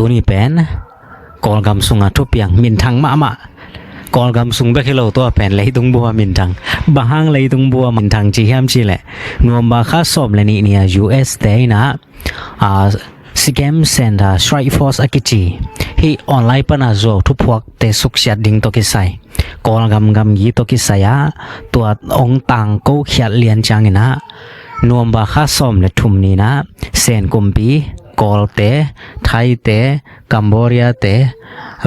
ตัวนี้เป็นกอลกำสุงทุเปียงมินทังมะกอลกำสุงเบกฮิโลตัวเป็นเลยตุงบัวมินทังบางห้างเลยตุงบัวมินทังจีเฮมจีแหละนวมบาค่าสอบเลยนี่เนี่ย US เตนะScam Center Strike Force Akichi hi online pana zo thu phuak te suksya ding to ki sai kol gam gi to ki saya tua ong tang ko khiat lian changina nuam ba kha som le thum ni na sen kumpi kol te thai te cambodia te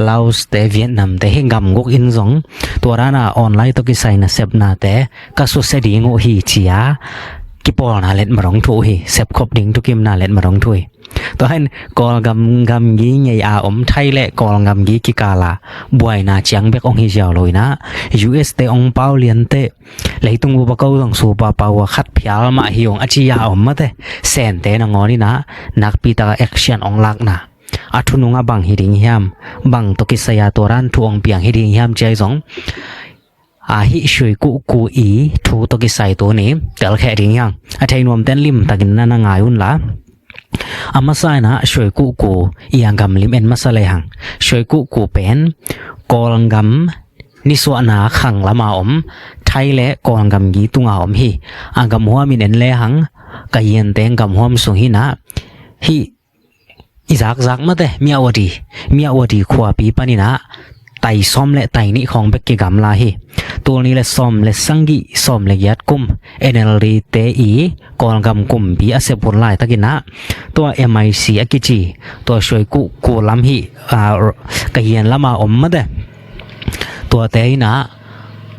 laos te vietnam te hi gam gok in zong tua rana online to ki sai na sep na te ka su se ding o hi chia ki pol na let marong thu hi sep khop ding tu kim na let marong thuiตัวให้กอลกำยีใหญ่อาอมไทยและกอลกำยีกิกาลาบวยนาเจียงเบกองฮิเจียวเลยนะ US เตองเป้าเลียนเตเลยตุงบุปกต้องสูปาเปาคัดพิอามาฮิองอจิยาอมมาเตแสนเตนงอนี่นะนักปีตาแอคชั่นองลักนะอัทุนุงบังฮิดิงยามบังตกิสยาตัวรันทวงเปียงฮิดิงยามใจสองหิช่วยกูอีทูตกิไซตัวนี้เตลแค่ดิงยังไทยนวมเต้นลิมตะกินนั่นงายุนละอามาสายนะช่วยกูอีอังกำลิมเอ็นมาสเลยหังช่วยกูเป็นกอลังกำนิสวนาขังละมาอมไทยและกอลังกำยีตุงอาอมฮีอังกำหัวมินเอ็นเลยหังกะเย็นเตงกำหัวมสุงฮีนะฮีอีซักมาเตมีอวดีขวาปีปานินะไตซ้อมและไตนี่ของเบกกิกำลาฮีตัวนี้และซ้อมและสังกิซ้อมและยัดกุม NLD เตอีกอลกำกุมปีอาเซบุนไลตะกินะตัว MIC อากิจีตัวช่วยกูลำฮีกะเยียนละมาอมมาเดตัวเตอีนะ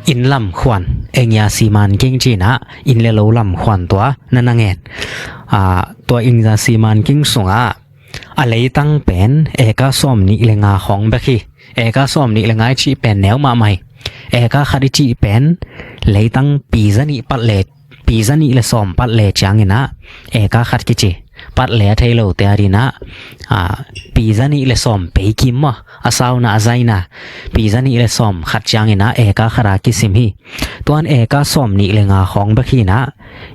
อินลำขวัญเองยาซีมันกิ้งจีนะอินเลโลลำขวัญตัวนั่นนางเอ็นตัวอินยาซีมันกิ้งสงอะไรตั้งเป็นเอกาซ้อมนี่เลงาของเบกฮีเอกาซ้อมนี่เลงาชีเป็นแนวมาใหม่เอกาคดิจีเป็นเลยตั้งปีซะนี่ปัดเลปีซะนี่เลยซ้อมปัดเลจังนะเอกาคัดกิจีปัดเลไทยโลเตอรีนะปีซะนี่เลยซ้อมไปกิมอาสาวนาใจนะปีซะนี่เลยซ้อมขัดจังนะเอกาครากิสิมฮีตัวเอกาซ้อมนี่เลงาของเบกีนะ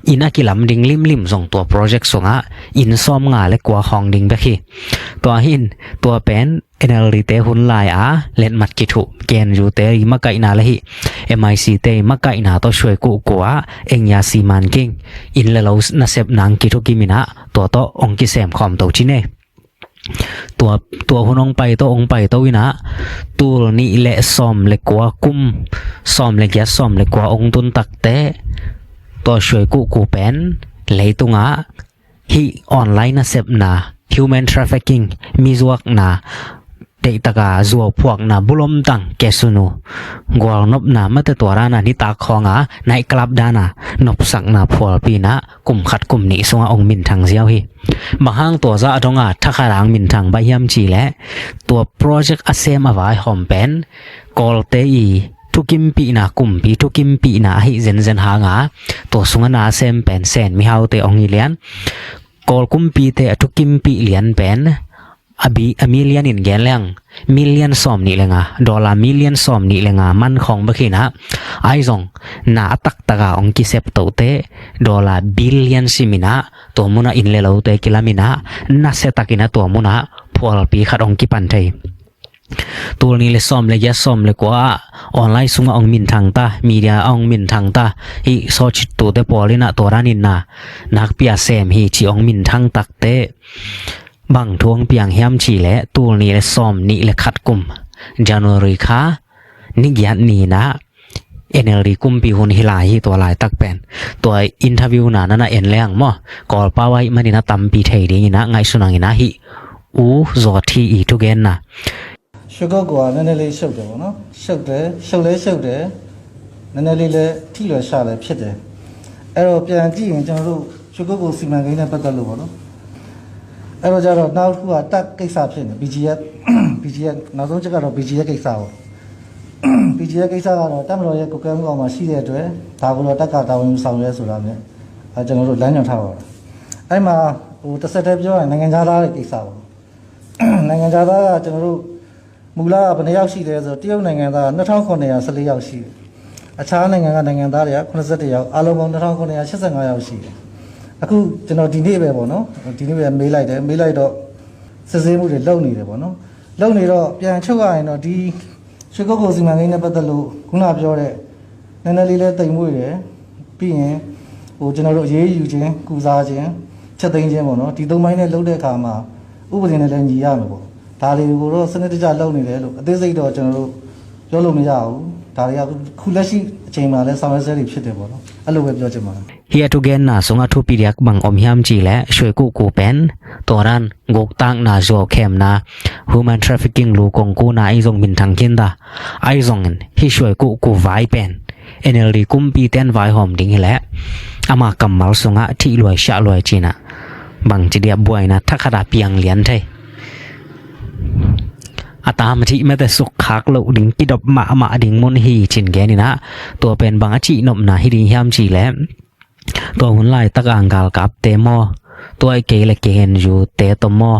อินอากิลำดิงลิมส่งตัวโปรเจกต์ส่งอินซ้อมงาและกว่าของดิงเบกีตัวหินตัวเป็นNLD เตหุนลายเล่นมัดกิทุเกณฑ์อยู่เตริมะไกนาละหิ MIC เตมะไกนาตัวช่วยกูกัวเองยาซีมันกิ้งอินเลาส์นาเซบนางกิทุกิมินะตัวโตองกิเซมคอมโตชิเนตัวหุนองไปตัวองไปตัววินะตัวนี้เละซอมเล็กกว่ากุมซอมเล็กยัดซอมเล็กกว่าองตุนตักเตตัวช่วยกูเป็นเลยตุงฮิออนไลน์นาเซบนา human trafficking มีจวกนาเด็กตะกาจัวพวกนาบุลมตังเกสุนูกวลนบนามาแต่ตัวรานานิตาของในกลับดานานบสักนาพวลปีนะกลุ่มขัดกลุ่มนี้สงองมินทางเสียวฮีบางห้างตัวจะตรงทักขารางมินทางใบยำจีและตัวโปรเจกต์อาเซมเอาไว้หอมเป็นกอลเตอีทุกิมปีนากลุ่มปีทุกิมปีนาให้เซนหางตัวสงนาเซมเป็นเซนมีเฮาเตองอีเลียนกอลกุมปีเตทุกิมปีเลียนเป็นอมิเลียนอินแกนแรงมิลเลียนซอมนี่แรงดอลลาร์มิลเลียนซอมนี่แรงมันของบักนะไอซงนาตักตะกาองกิเซปโตเตดอลลาร์บิลเลียนซิมินะตัวมุนาอินเลโลเตกิลามินะนาเซตักินะตัวมุนะพวลปีขัดองกิปันเทตัวนี้เลยซ้อมเลยยัดซ้อมเลยกว่าออนไลน์สุงองมินทางตามีเดียองมินทางตาฮิโซชิตตัวเตปอลินะตัวรานินนานักเปียเซมฮิชีองมินทางตักเตบังทวงเปียงเฮียมฉีและตัวนี้เลยซ้อมนี่เลยขัดกลุ่มจานุริคานิกยันนี่นะNLD กุมปีหุนฮิลาฮีตัวลายตักเป็นตัวอินเทอร์วิวน่ะนั่นน่ะเอ็นแรงมั้งกอลป้าไว้มันนี่นะตำปีไทยดีนะไงสุนังนะฮิจอทีอีทุกเกนนะชุกกว่านั่นเลยชุกเดียวเนาะชุกเดนั่นเลยที่เหลือชาเลยผิดเลยเราเปลี่ยนที่อย่างจังรู้ชุกกูสิมันก็ยังปัตตาลูเนาะเราจะเราน้าหัวตักกิจสาผิดเนี่ย BGS น้าต้องจะก็เรา BGS กิจสาBGS กิจสาเราตั้งเราอย่างกูเกิดมาสี่เดือนด้วยถ้ากูเราตักการตาวันสองเดือนสุดแล้วเนี่ยจังรู้หลายอย่างเท่าไอ้มากูตัดเสร็จแล้วนั่งกันจะได้กิจสานั่งกันจะได้จังรู้มูลค่าเป็นยาวสี่เดือนส่วนที่เรานั่งกันได้นักท่องคนเนี่ยสิริยาวสี่อาชานั่งกันได้เนี่ยคนสิริยาวอารมณ์นักท่องคนเนี่ย75ยาวสี่အခုကျွန်တော်ဒီနေ့ပဲပေါ့နော်ဒီနေ့ပဲမေးလိုက်တယ်မေးလိုက်တော့ စစ်ဆေးမှုတွေလုပ်နေတယ်ပေါ့နော်လုပ်နေတော့ပြန်ချုပ်ရရင်တော့ဒီရွှေကုတ်ကိုစီမံကိန်းနဲ့ပတ်သက်လို့ခုနပြောတဲ့နည်းနည်းလေးလဲတိမ်မွေ့တယ်ပြီးရင်ဟိုကျွန်တော်တို့အရေးယူခြင်းကုစားခြင်းချက်သိမ်းခြင်းပေါ့နော်ဒီသုံးပိုင်းနဲ့လုပ်တဲ့အခါမှာဥပဒေနဲ့လည်းညီရမယ်ပေါ့ဒါတွေကိုတော့စနစ်တကျလုပ်နေတယ်လို့အသေးစိတ်တော့ကျွန်တော်တို့ပြောလို့မရဘူးဒါတွေကခုလက်ရှိအချိန်မှာလည်းဆောင်ရွက်ဆဲတွေဖြစ်တယ်ပေါ့နော်အဲ့လိုပဲပြောချင်ပါတယ်Here to gen na sunga thu piriak bang om hiam chi le shwe ku ku pen toran gok tang na zo khem na human trafficking lu kong ku na ai zong min thang kin da ai zong hi shwe ku vai pen NLD kum pi ten vai hom ding le ama kamal sunga thi loi sha loi chi na bang chi dia buai na thakada piang lian thai atama thi me ta suk khak lo ding ki dop ma ding mon hi chin ge ni na to pen bang chi nom na hi ding hiam chi leตัวหุ่นไล่ตักอ่างกาลกับเตมอตัวไอเกลเกเห็นอยู่เตตมอ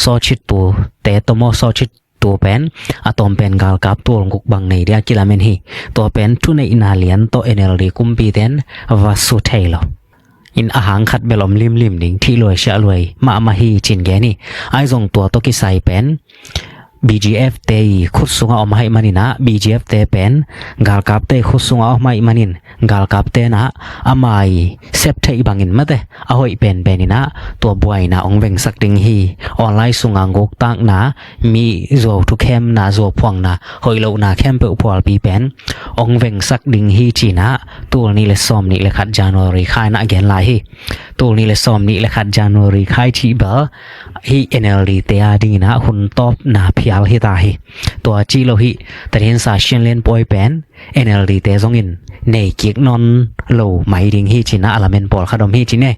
ซอชิดปูเตตมอซอชิดตัวเป็นอะตอมเป็นกาลกับตัวงกบังในเดียกิลาเมนฮีตัวเป็นทุนในอินาเลียนตัว NLD กุมปีเตนวาสุเทโลอินอาหารขัดเบลอมลิมดิ่งที่รวยเชรวยมาฮีจินแกนี่ไอส่งตัวตกิไซเป็น BGF เตยขุดสุงเอามาให้มันินะ BGF เตเป็นกาลกับเตขุดสุงเอามาให้มันินกาลกับเตนะอามาไอเซฟเทยบังอินมาเตเอาให้เป็นนี่นะตัวบวยนะองเวงสักดิงฮีออนไลน์สุงงกตังนะมีโซทุกเข้มนะโซพวงนะหอยโลนะเข้มเปอุปวลปีเป็นองเวงสักดิงฮีจีนะตัวนี้เลยซ้อมนี่เลยขัดจานวรีคายนะแกนไลฮีตัวนี้เลยซ้อมนี่เลยขัดจานวรีคายที่เบอฮี NLD เตยดีนะหุ่นตอบนะพิอาhi ta hi to chi lo hi tarin sa shin len poi pen NLD te zong in nei kik non lo mai ding hi china alamen por khadom hi chine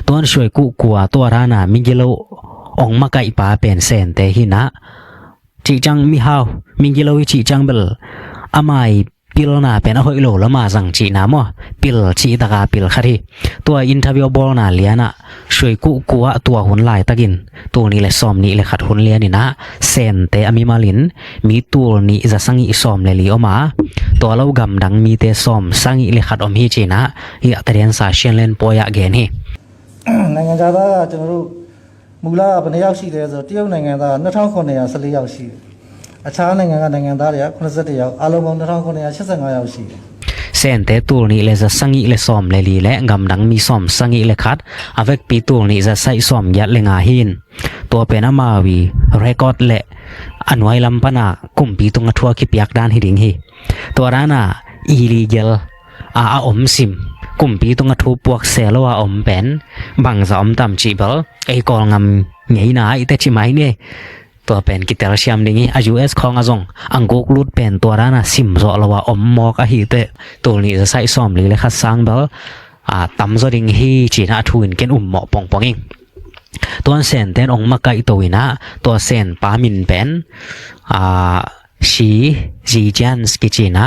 ton shoi ku kwa to rana mingilo ong ma kai pa pen sen te hi na chi chang mi hao mingilo chi chang bel amai pil na pen a hoi lo lama jang chi na mo pil chi ta ga pil khari to interview bol na liana shoi ku kwa to hun lai takin to ni le som ni le khat hun le ni na sen te ami malin mi tur ni za sangi som le li oma to lo gam dang mi te som sangi le khat om hi chi na hi atren sa shen len poya gen hi နိုင်ငံသားကကျွန်တော်တို့မူလကဘယ်နှယောက်ရှိလဲဆိုတော့တရုတ်နိုင်ငံသား2914ယောက်ရှိတယ်အခြားနိုင်ငံကနိုင်ငံသားတွေက81ယောက်အားလုံးပေါင်း2985ယောက်ရှိတယ် sen te tur ni le za sangi le som le li le gam dang mi som sangi le khat avek pi tur ni za sai som ya le nga hin to pena ma wi record le anwai lam pana kum pi tung athua ki piak dan hi ding hi to rana illegal a om sim kum pi tung athu puak selo a om pen bang za om tam chi bal ei kol ngam ngei na ite chi mai neตัวเป็นกิตาชิมดิ้งอายุเอสของอาจงอังกุกลุดเป็นตัวร้านซิมโซลว่าอมมอกอะฮีเตตัวนี้จะใส่ซ้อมเลยคัดสังเบลตั้มโซดิ้งฮีจีน่าทุนเกนหมอปองปองเองตัวเซนเตนองมาไกตัววินะตัวเซนปามินเป็นชีจีจันสกิจีนะ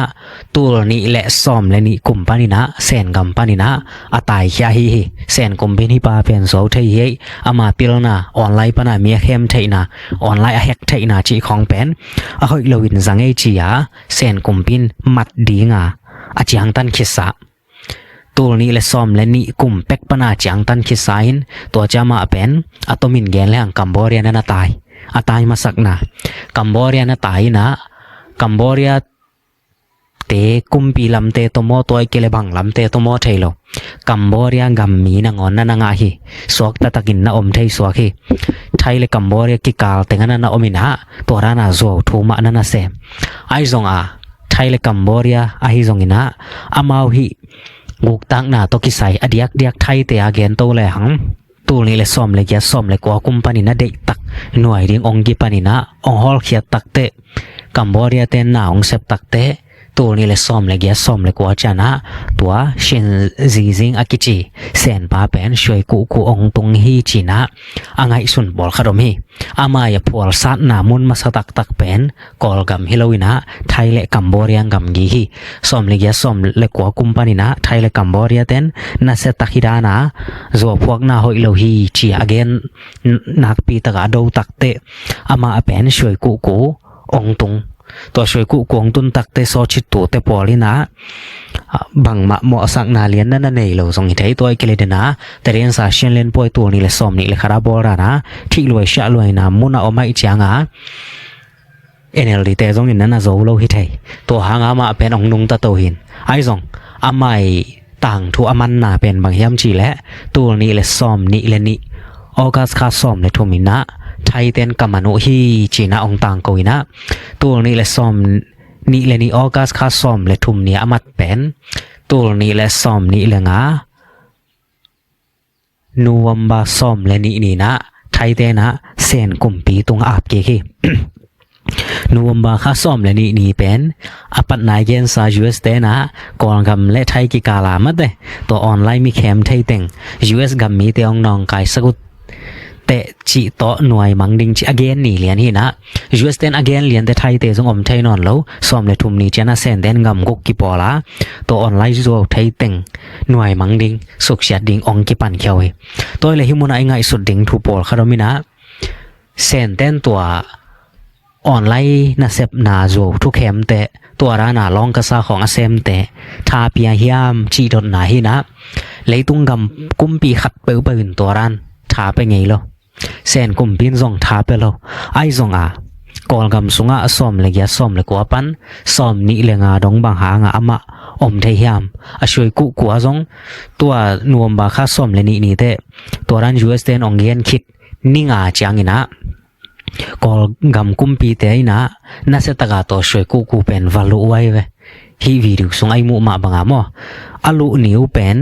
ตัวนี้และซ้อมและนี่กุมปานินะเซนกัมปานินะอาตายยาฮีเซนกุมเป็นฮิปาเป็นโซเทียอามาพิลนาออนไลน์ปนาเมียเข้มเทนะออนไลน์แฮกเทนะจีของเป็นอาหอยลวินสังเอจียาเซนกุมปินมัดดีงาอาจียงตันคิสะตัวนี้และซ้อมและนี่กุมเป็กปนาจียงตันคิสาอินตัวจามาเป็นอัตมินแกนแรงกัมโบเรียนนาตายอาตายมาสักนะกัมโบเรียนตายนะกัมโบเรียเตกุมปีลำเตตโมตัวเกลบังลำเตตโมเทโลกัมโบเรียกัมมีนางอนนางาฮีสวกตะตะกินนาอมเทสวกฮีไทยเลกัมโบเรียกิกาลเตงันนาอมินะตัวรานาโซทูมานานาเซไอซงอาไทยเลกัมโบเรียอาฮิซงอินะอามาวฮีกุกตังนาตกิไซอเดียกไทยเตอาเกนโตเลหังตัวนี้เลยซ้อมเลยแกซ้อมเลยกว่ากุมปานินะเด็กตักหน่วยดิ้งองกิปานินะองฮอลเขียตักเตกัมโบเรียเตนนาองเซปตักเตตัวนี้เลยซ้อมเลยแกซ้อมเลยกว่าจานะตัวเชนซีซิงอากิจิเซนปาเป็นช่วยกูองตรงฮีจีนะอ่างไอสุนบอลคาดมฮีอามาอย่าพัวสัตนามุนมาสตักเป็นกอลกัมฮิโลวินะไทยและกัมโบเรียกัมกีฮีซ้อมเลยแกซ้อมเลยกว่ากุมปานินะไทยและกัมโบเรียเตนนาเซตักฮิดานะโซพวกนาหอยโลฮีจีอาเกนนักปีตะกาโดตักเตอามาเป็นช่วยกูองตรง ตัวช่วยกุกวงตุนตักเตซอชิตตัวเตปอลินะบังมะเหมาะสักนาเลียนนั่นเองเราส่งให้ไทยตัวเกลเดนะแต่เรียนสาเชียนเล่นป่วยตัวนี้เลยซ้อมนี่เลยคาราบอลนะที่รวยชะรวยนะมุนเอาไม่จางNLD แต่ส่งอินนั้นนะโจเราให้ไทยตัวหางามาเป็นองนุงตะโตหินไอ้ส่งอาไม่ต่างทุอามันนาเป็นบางยามจีและตัวนี้เลยซ้อมนี่เลยนี่ออกัสคาซ้อมเลยทุมินะไทยเต้นกำมนุฮีจีน่าองต่างกุยนะตัวนี้เลยซ้อมนี่เลยนี่ออกัสคาซ้อมเลยทุมเนี่ยอามัดเป็นตัวนี้เลยซ้อมนี่เลยนูวัมบาซ้อมเลยนี่นะไทยเต้นะเซนกุมปีตรงอาบเกคีนูวัมบาคาซ้อมเลยนี่เป็นอปัตนายเกนซา US เต้นะก่อนกำและไทยกิกาลามัดเดตัวออนไลน์มีแคมไทยเต็ง US กำมีเตียงนองกายสกุตเตจิโตหน่วยมังดิงจิ again นี่เลียนหินะ US เต้น again เลียนแต่ไทยเตสงอมไทยนอนแล้วซ้อมเลยทุมนี้เจนะเซนเต้นกำกุกกิปอละตัวออนไลน์ตัวไทยเต็งหน่วยมังดิงสุกเสียดิงองกิปันเขียวตัวเลยหิมุนไอไงสุดดิงทูปอลคาร์มินะเซนเต้นตัวออนไลน์น่ะเซบนาโจทุกแคมแต่ตัวร้านลองกษาของอาเซมแต่ทาเปียฮิยามจีดดนาหินะเลยตุงกำกุมปีขัดเปื้นตัวร้านทาไปไงล่ะเซนกุมปินซองทาไปแล้วไอซองกอลกำสุงซ้อมเลยยาซ้อมเลยกัวปันซ้อมนี่เลยดงบางหางอมะอมเทียมช่วยกุกัวซองตัวนวมบาคาซ้อมเลยนี่แต่ตัวร้าน US เต้นองเงียนคิดนิ่งจางอินะกอลกำกุมปีเตยนะน่าจะตะกาตัวช่วยกุเป็นวาลุไว้เว้ฮีวิดีโอส่งไอมุมาบางมออาลุนิวเป็น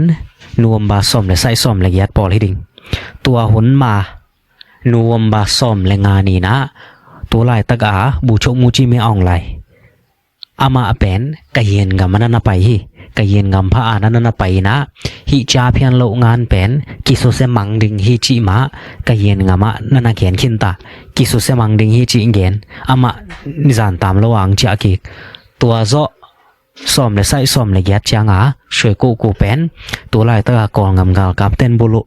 นวมบาซ้อมเลยใส่ซ้อมเลยยัดปอลให้ดิ่งตัวหุนมานวมบาซ้อมเลยงานีนะตัวลายตะกาบูชกมูจิไม่อ่องไหลอามาเป็นกะเย็นกับมันนั่นไปฮีกะเย็นกับพระอานันนั่นไปนะฮิจาเพียนโลงานเป็นกิสุเซมังดิงฮิจิมากะเย็นกับมะนั่นเขียนขินตากิสุเซมังดิงฮิจิเกนอามานิจานตามระหว่างจะกิตัวโซซ้อมเลยใส่ซ้อมเลยยัดจางช่วยกูเป็นตัวลายตะกากองงำกับเต้นบุลุ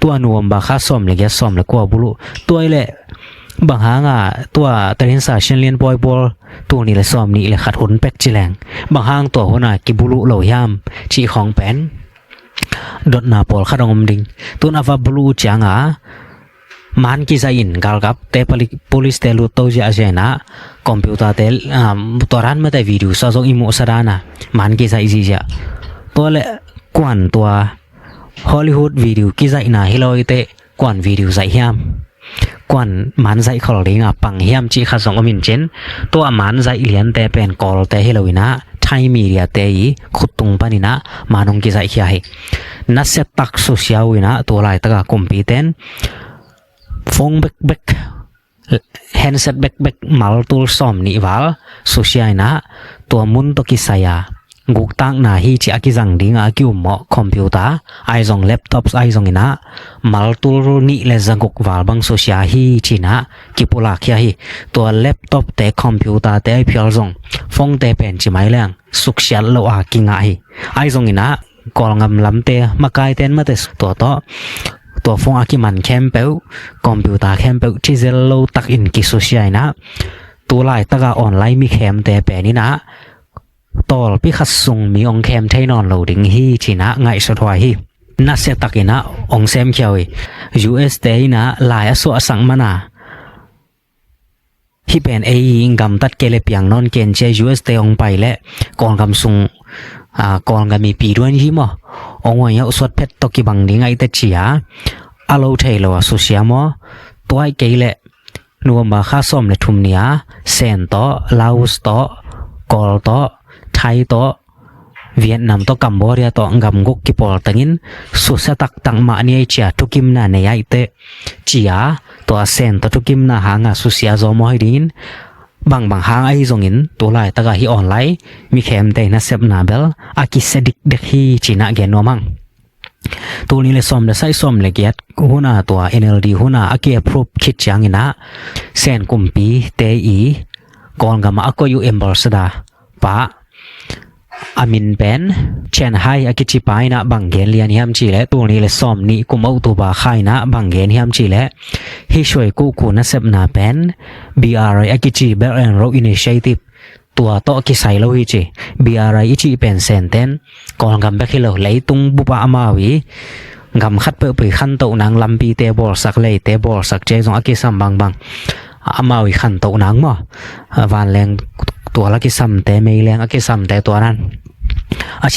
ตัวนวมบาคาซ้อมเลยยัดซ้อมเลยกัวบุลุตัวเละบางหางตัวตะเรียนสาเชียนเลียนบอยบอลตัวนี้เลยซ้อมนี่เลยขัดหุนเป็กจิแรงบางหางตัวหัวหน้ากิบุลุเหล่ายามจีของเป็นดดนาปอลขัดงมดิงตัวนาฟาบุลุจางมันกิจอินกาลกับเตปpoliceเตลุโตจะเจนะคอมพิวเตอร์เตลตัวร้านมาแต่วิดีโอสะสมอิโมสระนะมันกิจอิจิจะตัวเละกวนตัวฮอลลีวูดวิดีโอกิจอินาฮิโลอิเตกวนวิดีโอใส่ยามกวนมันใส่ขอลิงปังยามจีขัดสองอมินเจนตัวมันใส่เลียนแต่เป็นกอลแต่ฮิโลอินะไทยมีเดียเตยขุดตุงปานินะมานงกิจอิยาฮินัสเซตักโซเชียลวินะตัวลายตะกาคอมพิวเตอร์ฟงเบกแฮนด์เซ็ตเบกมาลตูลซ้อมนี่วาลโซเชียลนะตัวมุนตกิสายากุกตังนาฮีจิอากิจังดิงอากิวหมอคอมพิวเตอร์ไอซองแล็ปท็อปไอซองนะมาลตูลนี่เลจังกุกวาลบังโซเชียลฮีจีนะกิปุลาคียฮีตัวแล็ปท็อปแต่คอมพิวเตอร์แต่ไอพิลซองฟงแต่เป็นจิไม่เลี้ยงสุกเชียลโลอากิงาฮีไอซองนะกอลงำลำเตะมาไกเต้นมาเตตัวต่อตัวฟงอากิมันแคมเปลคอมพิวเตอร์แคมเปลที่เซลโลตักอินกิโซเชียลนะตัวลายตะกาออนไลน์มีแคมแต่เป็นนี่นะตอลพิคัสซุงมีองแคมไทยนอนโหลดิ้งฮีจีนะไงสุดท้ายฮีนัสเซตักินะองเซมเขียว US เตยนะลายอสุอสังมานาฮีเป็นเอยิงกำตัดเกลเปียงนอนเกนเจ US เตยองไปและกองกำซุงกองกำมีปีด้วยฮีมองวันยาสวดเพชรตกิบังดิ้งไอเตจียอาโลเทโลสุเซียมตัวไอเกลนัวมาข้าซ้อมเลทุมเนียเซนโตลาวสโตกอลโตไทยโตเวียดนามโตกัมพูชาโตงำกุกกิปอลตังินสุเสตักตังมาเนียจียทุกิมนาเนียไอเตจียตัวเซนโตทุกิมนาหางสุเซียโซมอยดิ้งบางหางไอซงอินตัวลายตะกาฮีออนไลน์มีแคมเตนะเซบนาเบลอากิเซดิกเด็กฮีจีน่าเกนโนมังตัวนี้เลยซ้อมเลยใส่ซ้อมเลยเกียรหัวหน้าตัว NLD หัวหน้าอาเกียพรูฟคิดจางอินะเซนกุมปีเตอีก่อนกับมาอากอยู่เอ็มบอลสดาปะ อามินเป็นเช่นให้อากิจิปายนะบังเกนเลียนฮิมจีและตัวนี้เลยซ้อมนี้กุมเอาตัวบาไข่นะบังเกนฮิมจีและให้ช่วยกูนะเซบนาเป็น BRI อากิจิ Belt and Road Initiative ตัวโตกิไซโลฮิจิ BRI อิจิเป็นเซนเตนก่อนกำเบคิโลไหลตุงบุปะอามาวีกำคัดเปิดไปขันโตนางลำปีเตบอลสักเลยเตบอลสักเจงอากิซัมบังอามาวีขันโตนางมั้วานแรงตัวลักิซัมแต่ไม่แรงอากิซัมแต่ตัวนั้นอาเ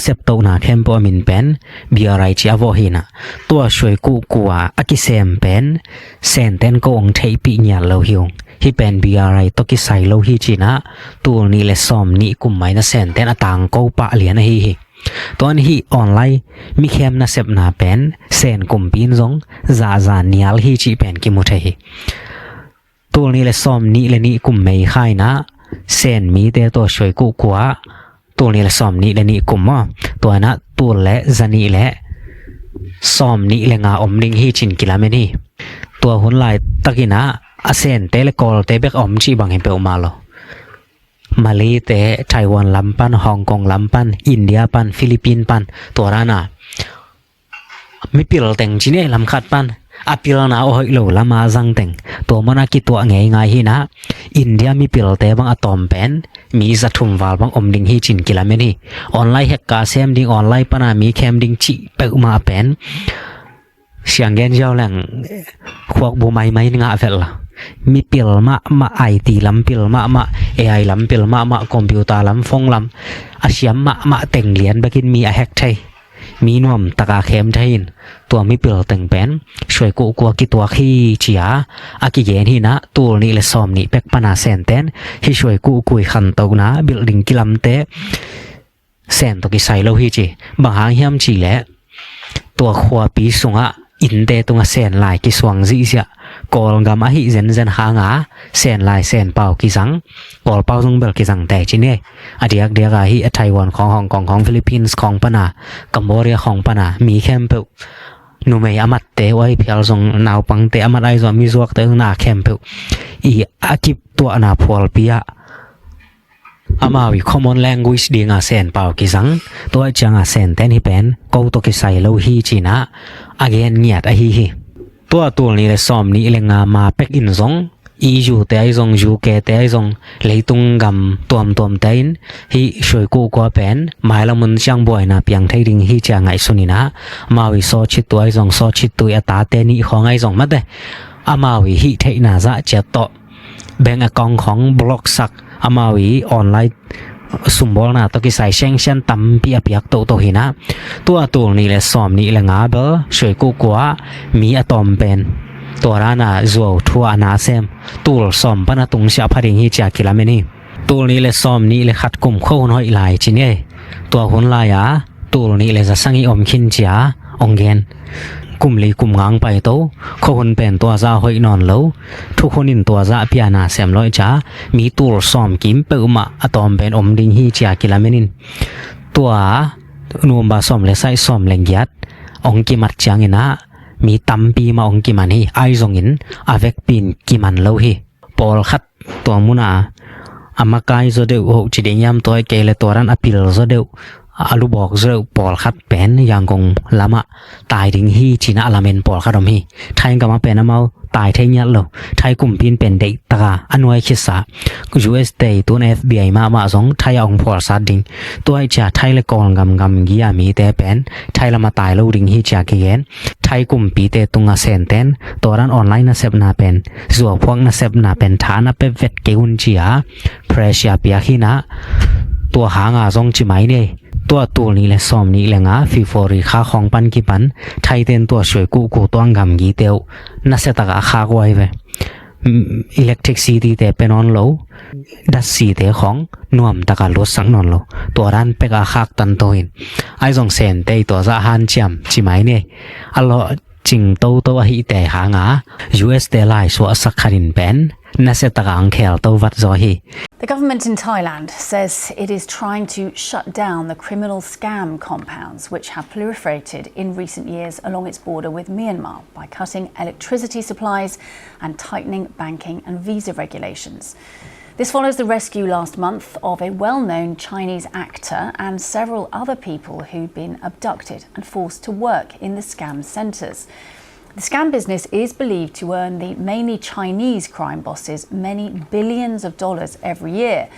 ซปโตนาเข้มปอมินเป็นบีอะไรจีอวหินะตัวช่วยกูกัวอากิเซมเป็นเซนเตนก็องเทปีญาโลหิงที่เป็นบีอะไรตกิไซโลหิจีนะตัวนี้เลยซ้อมนี้กุมไม่นะเซนเตนต่างก็ปะเหลียนฮิตัวนี้ออนไลน์มีเข้มนะเซปนาเป็นเซนกุมปินซงซาเนียลฮิจีเป็นกิมุเทฮิตัวนี้เลยซ้อมนี้เลยนี้กุมไม่ค่ายนะเซนมีแต่ตัวช่วยกูกัวตัวนี้ละซ้อมนี้และนี่กุมว่าตัวนะตัวและจะนี่และซ้อมนี้และงาอมลิงฮีจินกิลาเมนี่ตัวหุ่นลายตะกินะอาเซนเตเลกอลเตเบกอมจีบังเฮเปอมาโลมาเลเตไต้หวันลำปันฮ่องกงลำปันอินเดียปันฟิลิปปินส์ปันตัวรานะไม่ปิลแต่งจีเน่ลำขัดปันอาปิลนาโอหิโลละมาจังเต็งตัวมันกิตัวง่ายหินะอินเดียมีปิลเตบังอะตอมเป็นมีจะทุ่มวาลบังอมดิงฮีจินกิลาเมนี่ออนไลน์เฮกกาเซมดิงออนไลน์ปนามีแคมดิงจีเปอุมาเป็นเสียงเงินเจ้าแหล่งขวกบูไม่งาเฟลมีปิลมาไอทีลำปิลมาเอไอลำปิลมาคอมพิวเตอร์ลำฟงลำอาเซียมมาเต็งเหรียญบักินมีอะแฮกไทยมีนวมตะกาเข้มไทยตัวมีเปลือกแต่งเป็นช่วยกูกัวกิตัวขี้เฉียอากิเยนหินะตัวนี้เลยซ้อมนี่เป็กปนาเซนเตนที่ช่วยกูกุยขันตกนะบิลดิ้งกิลัมเตเซนตกิไซโลฮิจิบางหางเฮียมจีแหละตัวขวาปีสุงะอินเตตรงเซนลายกิสวงซีเสียกอลกามาฮิเซนหางาเซนลายเซนเป่ากิสังกอลเป่าซุงเบลกิสังแต่จีเน่อเดียกฮิไต้หวันของฮ่องกงของฟิลิปปินส์ของปนากัมพูชาของปนามีแคมเปนูไม่อามัดเตไว้เพียงส่งนาวปังเตอามัดไอซอมีสวกเตหน้าแคมเปอีอากิบตัวนาพอลปียะอามาวิ common language ดีงาเซนเป่ากิสังตัวจังอาเซนเตนฮิเป็นกูตกิไซโลฮีจีนะอาเกนเนียดอาฮีตัวนี้เลยซ้อมนี้เลยงามาเป็กอินซงอีจูเตไอซงจูเกเตไอซงเลยตุงกำตัวเตนฮีช่วยกูกว่าเป็นหมายละมุนช่างบ่อยนะเพียงไทยดิงฮีจะไงสุนีนะมาวิโซชิตตัวไอซงโซชิตตัวตาเตนี่ของไอซงมาเดอามาวิฮีเทน่าจะเจตโตแบ่งกองของบล็อกสักอามาวิออนไลน์สุมบอลนะตกิใส่เช่นตั้มเปียกโตหินะตัวนี้เลยซ้อมนี้เลยงาเบอช่วยกูกว่ามีอะตอมเป็นตัวรานะจัวทัวนาเซมตัวซ้อมปนะตุงเสียพาริงฮิจากกิลาเมนี่ตัวนี้เลยซ้อมนี้เลยขัดกุมเข้าหน่อยหลายจีเน่ตัวหุ่นลายตัวนี้เลยจะสังอีอมขินจ้าองเกนกุมลีกุมงางไปโตเขาคนเป็นตัวซาหอยนอนแล้วทุกคนอินตัวซาพิอานาเซมลอยจ้ามีตัวซ้อมกิมเปอุมาอะตอมเป็นอมดิงฮีจากกิลาเมนินตัวนูมบาซ้อมเลยใส่ซ้อมแรงยัดองกิมัดจางอินะมีตัมปีมาองกิมันฮีไอซงอินอาเวกปินกิมันเลวฮีปอลขัดตัวมุนาอามากายโซเดวโหจิเดียมตัวเกลตัวรันอปิลโซเดวอาลูบอกเจอปอลขัดเป็นยังคงลามะตายถึงฮีจีน่าลาเมนปอลขัดมฮีไทยก็มาเป็นน้ำเมาตายเทียนเลยไทยกลุ่มพินเป็นเด็กตาอันไว้คิดซะUS เตยตัว FBI มาสงไทยองพอลสัดดิงตัวไอจ่าไทยละกองกำกี้มีแต่เป็นไทยละมาตายแล้วดิงฮีจากเกนไทยกลุ่มปีเตตุงอาเซนเตนตัวรันออนไลน์น่าเซบนาเป็นส่วนพวกน่าเซบนาเป็นฐานน่าเป็นเวทเกอุนจีอาเพรสยาเปียขีนะตัวหางาซงจิไหมเนี่ยตัวนี้เลยซ้อมนี้เลยงาฟิฟอรีค่าของปันกี่ปันไทยเต็นตัวช่วยกูตัวงำกี่เตียวน่าเสตากค่าไว้เว้อิเล็กทริกซิตี้แต่เป็นนอนโลดัชซีแต่ของนวมตะการลดสังนอนโลตัวร้านเป็กอาคักตันโตหินไอซองเซนเตยตัวจะหันจำจิไหมเนี่ยอัลโลจิงโตหิแต่หางา US เตไลสวสักครินเป็นน่าเสตากอังเคลตัววัดจอฮีThe government in Thailand says it is trying to shut down the criminal scam compounds which have proliferated in recent years along its border with Myanmar by cutting electricity supplies and tightening banking and visa regulations. This follows the rescue last month of a well-known Chinese actor and several other people who'd been abducted and forced to work in the scam centres. The scam business is believed to earn the mainly Chinese crime bosses many billions of dollars every year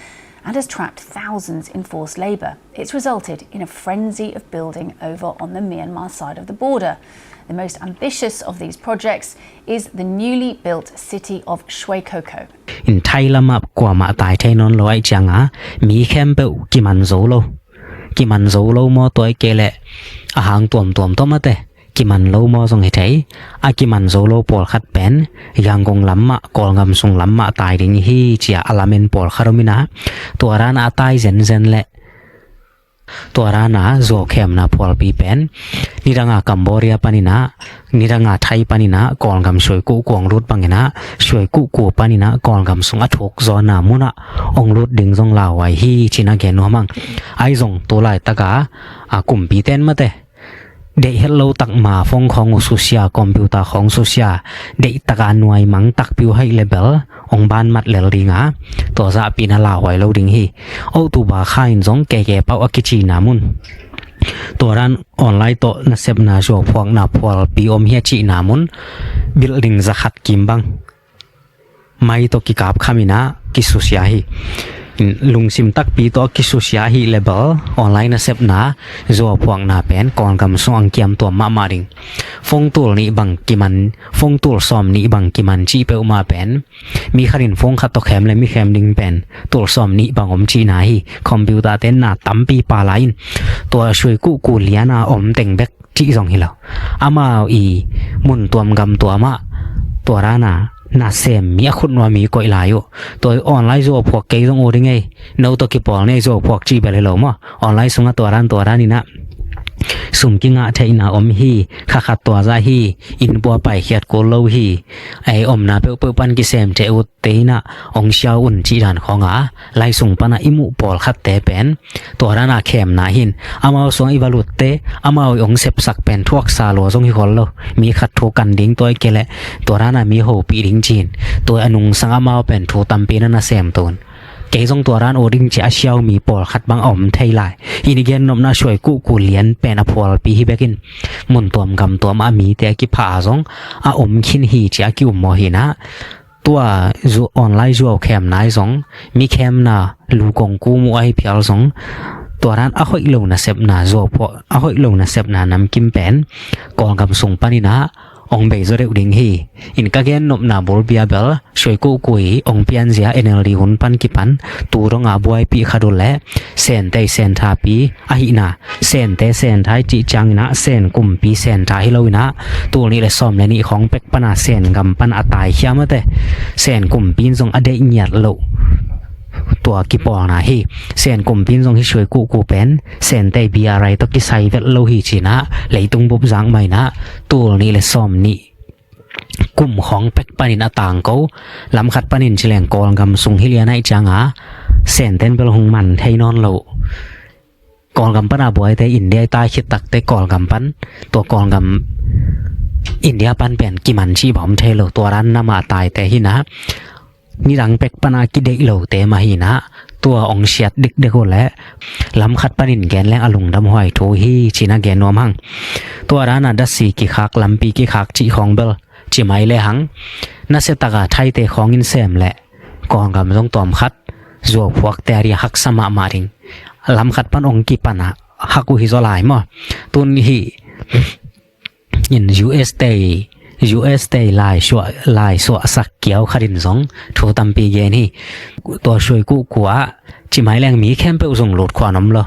and has trapped thousands in forced labour. It's resulted in a frenzy of building over on the Myanmar side of the border. The most ambitious of these projects is the newly built city of Shwe Koko. In Thailand map kwa ma tai thai non loi changa mi khem pe ki man zo lo mo toy ke le a hang tuam to ma te ki man lo mo song he thai a ki man zo lo pol khat pen yang gong lam ma kol ngam sung lam ma tai ding hi chia alamen pol kharomina to ran a tai zen leตัวรานาโจเข็มนาพอลปีเป็นนิรังอากัมโบเรียปานินะนิรังอาไทยปานินะก่อนกำช่วยกู้กวงรุดบังนะช่วยกู้ปานินะก่อนกำสงอถกจอนามุนะองรุดดึงจงลาวไว้ฮีชินาแกนัวมังไอจงตัวลายตะกาอากลุ่มปีเต้นมาเตเด็กเฮลโลตักมาฟงของอุสุเซียคอมพิวเตอร์ของสุเซียเด็กตะกาหน่วยมังตักปิวให้เลเบลองบ้านมัดเลลดิงาตัวซาปีนาลาวไว้โลดิงฮีเอาตูบาค่ายจงแก่เป้าอกิจีนามุนตัวร้านออนไลน์โตนัเซบนาโจพวกนาพวลปีอมเฮียจีนามุนบิลดิงจะขัดกิมบังไม่ตกิกาบขามินากิสุเซียฮีลุงซิมตักปีโตกิสุเซียฮีเลเบลออนไลน์นัเซบนาโจพวกนาเป็นก่อนกำสงเกียมตัวมาดิงฟงตูลนี้บังกิมันฟงตูลซอมนี้บังกิมันจีเปอมาเป็นมีขรินฟงขัดตกแคมและมีแคมดิงเป็นตูลซอมนี้บังอมจีนาฮีคอมพิวเตอร์เต้นนาตั้มปีปาไลน์ตัวช่วยกูเลียนาอมเต็งเบกจีสองฮิลาอามาอีมุนตัวมกำตัวมาตัวรานาน่าเสมมีคุณว่ามีก่อยหลายอยู่ตัวออนไลน์โจพวกเกย์ต้องโอได้ไงโนตัวกิปอลเนี่ยโจพวกจีไปเลยหรอมั้งออนไลน์ส่งตัวร้านนี่นะสุ่มกิงะเทนาอมฮีขัดตัวซาฮีอินบัวไปเขียดโกโลฮีไออมนาเปปันกิเซมเจอุเตนะองเชียวอุ่นจีดันของไล่ส่งปนาอิมุปอลขัดเตเป็นตัวร้านอาเข้มนาหินอามาส่งอิวาลุเตอามาองเซบสักเป็นทวกซาโลส่งฮิคอลโลมีขัดทูกันดิ้งตัวเกลตัวร้านมีโฮปีดิ้งจีนตัวอนุงสังอามาเป็นทูตัมปีนันเซมตูนเกยจงตัวร้านโอริงจะเชียวมีปอลขัดบางอมไทยลายอินิเกนนมน่าช่วยกูเลียนเป็นอพอลปีฮิเบกินมุนตัวมกำตัวมามีแต่กิพาจงอาอมคินฮีจะกิวมอหินะตัวจูออนไลน์จูเอาแคมนายจงมีแคมนาลูกงกูมวยเพียลจงตัวร้านอาหอยลงนาเซบนาจูพออาหอยลงนาเซบนานำกิมเป็นก่อนกำส่งปานินะองเบจเรอุดิงฮีอินกะเกนนบนาบอลเบียเบลช่วยกุยองเปียนเสียเอเนลดีหุนปันกิปันตูรงอาบวยปีขดุลและเซนเตเซนทาปีอาหินาเซนเตเซนทายจิจังนะเซนกุมปีเซนทาฮิโลวินะตัวนี้เลยซ้อมและนี่ของเป็กปนาเซนกำปันอาตายเขียมเตเซนกุมปีนทรงอเดเนียดโลตัวกิปอนะฮีเซนกุมปินจงที่ช่วยกูเป็นเซนเตบีอะไรตกิไซเวลโลฮีจีนะเลยตุงบุบจังไม่นะตัวนี้เลยซ้อมนี่กลุ่มของเป็กปานินต่างเขาลำขัดปานินเฉลียงกอลกำสุงฮิเลียนไอจังเซนเตนเปลหงมันไทยนอนโลกอลกำปันอาบวยแต่อินเดียใต้คิดตักแต่กอลกำปันตัวกอลกำอินเดียปันเป็นกิมันชีบอมไทยโลตัวรันนามาตายแต่หินะนี่ดังเป็กปนากิเดกโลเตมาหินะตัวองเชียดดึกเด็กและลำขัดปนินแกนแรงอลุงดำหอยโทฮีชินาแกนนวมหังตัวร้านดัสซีกิคักลำปีกิคักจีของเบลจีไมเลหังนัสตากาไทยเตของอินเซมและกองกำต้องตอมคัดจวบพวกแต่เรียหักสมามาริงลำขัดปันองกิปนะหักุฮิโซลายมั้งตุนฮีอินUS ได้ลายสัวสักเกี่ยวขรินสงถูตัมปีเยนี่ตัวช่วยกูกัวจิหมายแรงมีแคมเปลส่งหลุดขวานมโล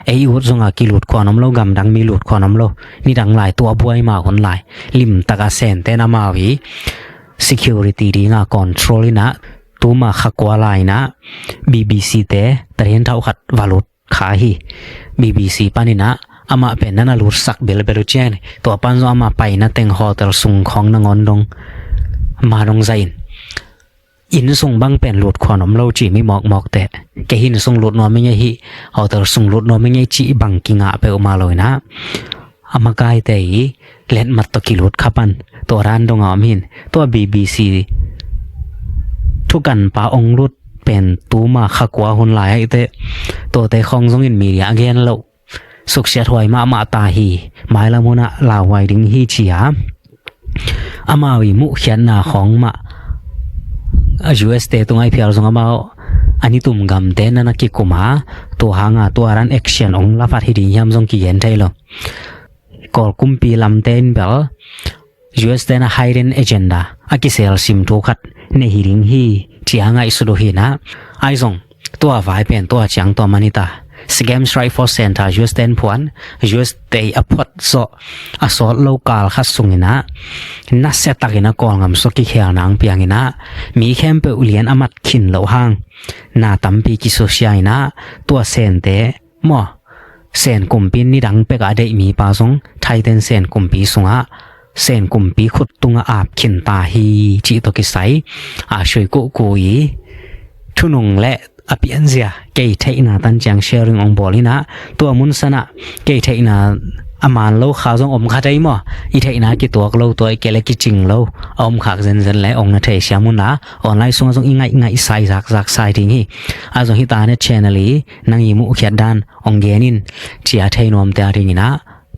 ไอ้อุดส่งอากิหลุดขวานมโลกำดังมีหลุดขวานมโลนี่ดังหลายตัวบวยมาคนหลายลิมตะกาเซนเตนามาวี security ดีงา control นะตัวมาขักกว่าลายนะ BBC เตแต่เห็นเท่าขัดวาลุดขาฮี BBC ปานินะอามาเป็นนั่นลูสักเบลเจนตัวปันzoอามาไปนั่นเต็งโฮเทลส่งของนางอนดงมาดงใจอินส่งบังเป็นหลุดขวานมโลจีไม่หมอกแต่แกหินส่งหลุดนอนไม่ใช่ฮีโฮเทลส่งหลุดนอนไม่ใช่จีบังกิงะไปออกมาเลยนะอามากายแต่เล่นมัดตะกิลุดขับันตัวร้านดงอามินตัว BBC ทุกันป้าองรุดเป pen tu ma khakwa hun lai ai te to te khong jong in media again lo suk sia thoi ma ta hi mai la mona la wai ding hi chia amawi mu khian na khong ma US te tungai phial jong ama ani tum gam te na ki kuma to hanga to aran action ong la fat hi di yam jong ki yen thailo kol kumpi lam ten bel US te na hidden agenda akisel sim to khat ne hiring hi chianga isudo hi na ai jong to vai pen to chang to manita Scam Strike Force Center US ten puan US te apot so asol local khasungina na setakina kongam so ki khel nang piangina mi khem pe ulian amat khin lo hang na tampi ki sosiaina to sen te mo sen kumpin ni dang pe ga dei mi pa song thaiten sen kumpi sunga sen kumpi khut tunga ap khin ta hi chi to ki sai a shoi ko koi thunung le apian zia ke theina tan chang sharing ong bolina to mun sana ke theina aman lo kha jong om kha dai mo I theina ki tok lo to ke le ki ching lo om khak zen le ong na the siamuna online sung jong ingai ngai sai jak sai ding hi a jong hi ta ne channel hi nang yi mu khiat dan ong genin chia thainom ta ringina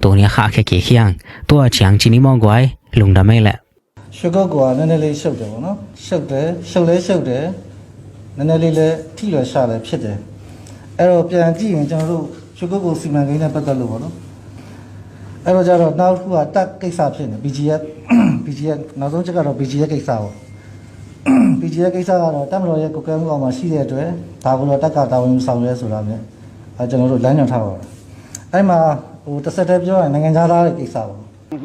to nia kha khe ke khiang to chang chini mo gwai lungda mai la ရွှေကုတ်ကွာနည်းနည်းလေးရှုပ်တယ်ပေါ့နော်ရှုပ်တယ်ရှုပ်လဲရှုပ်တယ်နည်းနည်းလေးလည်းထိလွယ်ရှာလည်းဖြစ်တယ်အဲ့တော့ပြန်ကြည့်ရင်ကျွန်တော်တို့ရွှေကုတ်ကိုစီမံကိန်းနဲ့ပတ်သက်လို့ပေါ့နော်အဲ့တော့ကျတော့နောက်တစ်ခုကတက်ကိစ္စဖြစ်နေ BGF နောက်ဆုံးချက်ကတော့ BGF ကိစ္စပေါ့ BGF ကိစ္စကတော့တက်မတော်ရဲ့ကိုကဲမှုအောင်မှာရှိတဲ့အတွက်ဒါကိုတော့တက်ကတာဝန်ဆောင်ရဲဆိုတာမျိုးကျွန်တော်တို့လမ်းညွှန်ထားပါတော့အဲ့မှာဟိုတစ်ဆက်တည်းပြောရင်နိုင်ငံခြားသားရဲ့ကိစ္စပေါ့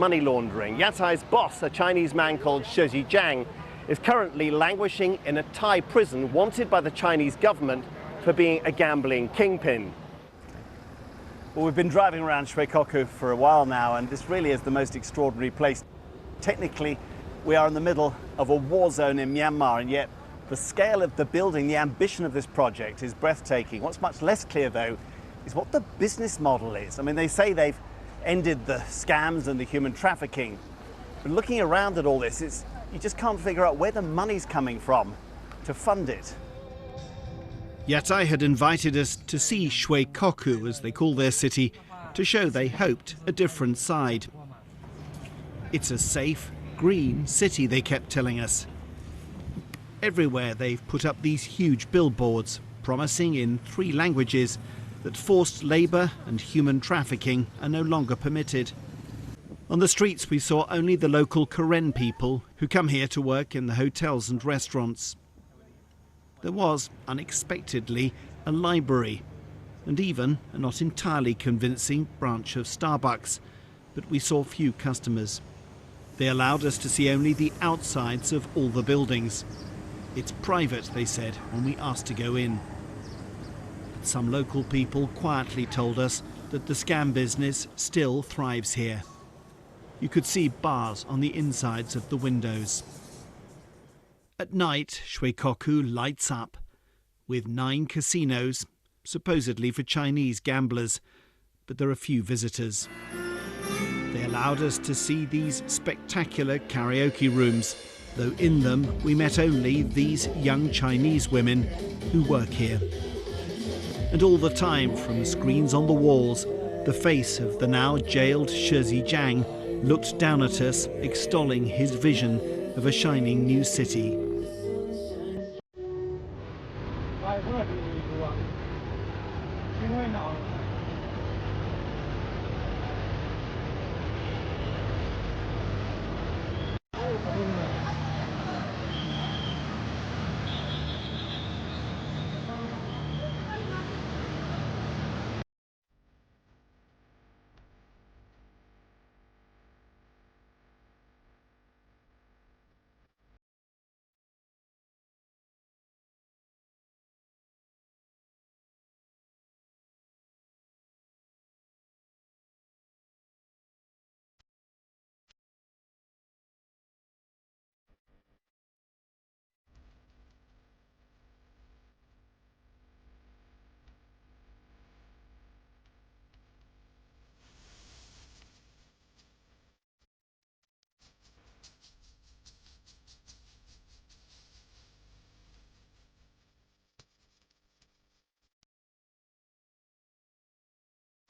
Money laundering. Yatsai's boss, a Chinese man called Shi Jiang, is currently languishing in a Thai prison wanted by the Chinese government for being a gambling kingpin. Well, we've been driving around Shwe Koku for a while now, and this really is the most extraordinary place. Technically, we are in the middle of a war zone in Myanmar, and yet the scale of the building, the ambition of this project is breathtaking. What's much less clear, though, is what the business model is. I mean, they say they've ended the scams and the human trafficking. But looking around at all this, you just can't figure out where the money's coming from to fund it. Yatsai had invited us to see Shwe Koku, as they call their city, to show they hoped a different side. It's a safe, green city, they kept telling us. Everywhere they've put up these huge billboards, promising in 3 languages that forced labour and human trafficking are no longer permitted. On the streets we saw only the local Karen people who come here to work in the hotels and restaurants. There was, unexpectedly, a library and even a not entirely convincing branch of Starbucks, but we saw few customers. They allowed us to see only the outsides of all the buildings. It's private, they said, when we asked to go in. Some local people quietly told us that the scam business still thrives here. You could see bars on the insides of the windows. At night, Shwe Koku lights up with 9 casinos, supposedly for Chinese gamblers, but there are few visitors. They allowed us to see these spectacular karaoke rooms, though in them we met only these young Chinese women who work here. And all the time, from screens on the walls, the face of the now jailed Shi Jiang looked down at us, extolling his vision of a shining new city.